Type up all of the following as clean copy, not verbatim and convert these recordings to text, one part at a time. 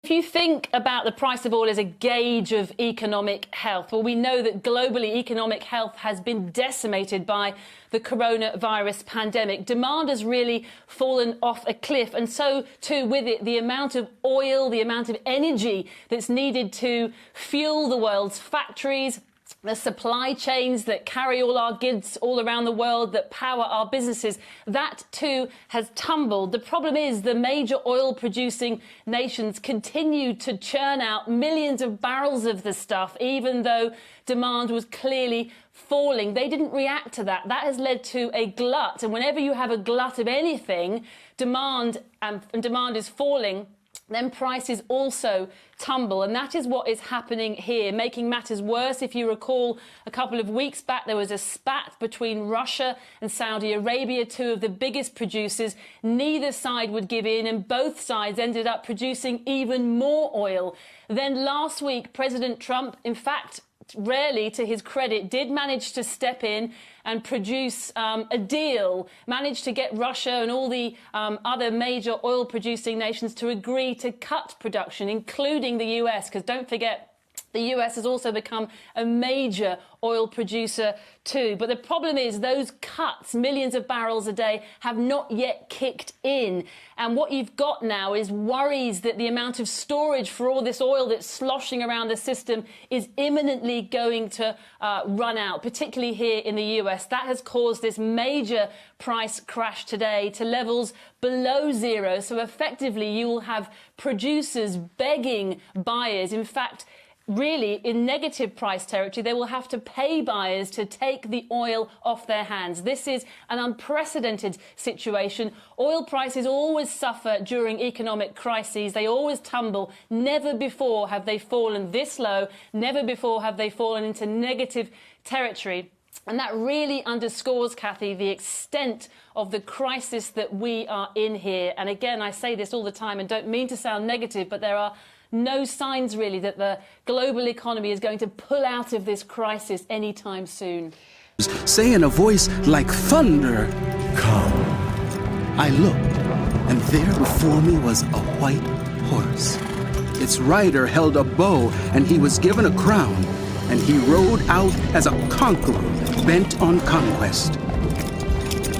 If you think about the price of oil as a gauge of economic health, well, we know that globally economic health has been decimated by the coronavirus pandemic. Demand has really fallen off a cliff, and so too with it the amount of oil, the amount of energy that's needed to fuel the world's factories, the supply chains that carry all our goods all around the world, that power our businesses, that too has tumbled. The problem is the major oil producing nations continue to churn out millions of barrels of the stuff, even though demand was clearly falling. They didn't react to that. That has led to a glut. And whenever you have a glut of anything, demand is falling, then prices also tumble. And that is what is happening here. Making matters worse, if you recall, a couple of weeks back, there was a spat between Russia and Saudi Arabia, two of the biggest producers. Neither side would give in, and both sides ended up producing even more oil. Then last week, President Trump, in fact, rarely to his credit, did manage to step in and produce a deal, managed to get Russia and all the other major oil producing nations to agree to cut production, including the US, because don't forget, the US has also become a major oil producer too. But the problem is those cuts, millions of barrels a day, have not yet kicked in. And what you've got now is worries that the amount of storage for all this oil that's sloshing around the system is imminently going to run out, particularly here in the US. That has caused this major price crash today to levels below zero. So effectively, you will have producers begging buyers. In fact, really, in negative price territory, they will have to pay buyers to take the oil off their hands. This is an unprecedented situation. Oil prices always suffer during economic crises. They always tumble. Never before have they fallen this low. Never before have they fallen into negative territory. And that really underscores, Kathy, the extent of the crisis that we are in here. And again, I say this all the time and don't mean to sound negative, but there are no signs really that the global economy is going to pull out of this crisis anytime soon. Say in a voice like thunder, "Come." I looked, and there before me was a white horse. Its rider held a bow, and he was given a crown, and he rode out as a conqueror bent on conquest.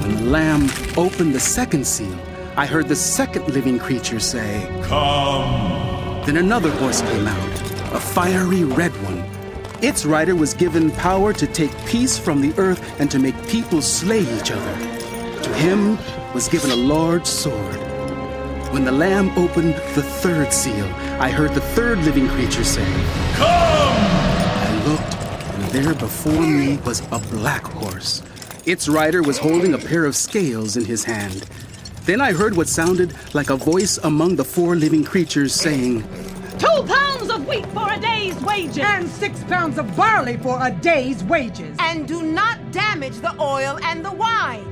When the Lamb opened the second seal, I heard the second living creature say, "Come." Then another horse came out, a fiery red one. Its rider was given power to take peace from the earth and to make people slay each other. To him was given a large sword. When the Lamb opened the third seal, I heard the third living creature say, "Come!" I looked, and there before me was a black horse. Its rider was holding a pair of scales in his hand. Then I heard what sounded like a voice among the four living creatures saying, 2 pounds of wheat for a day's wages. And 6 pounds of barley for a day's wages. And do not damage the oil and the wine.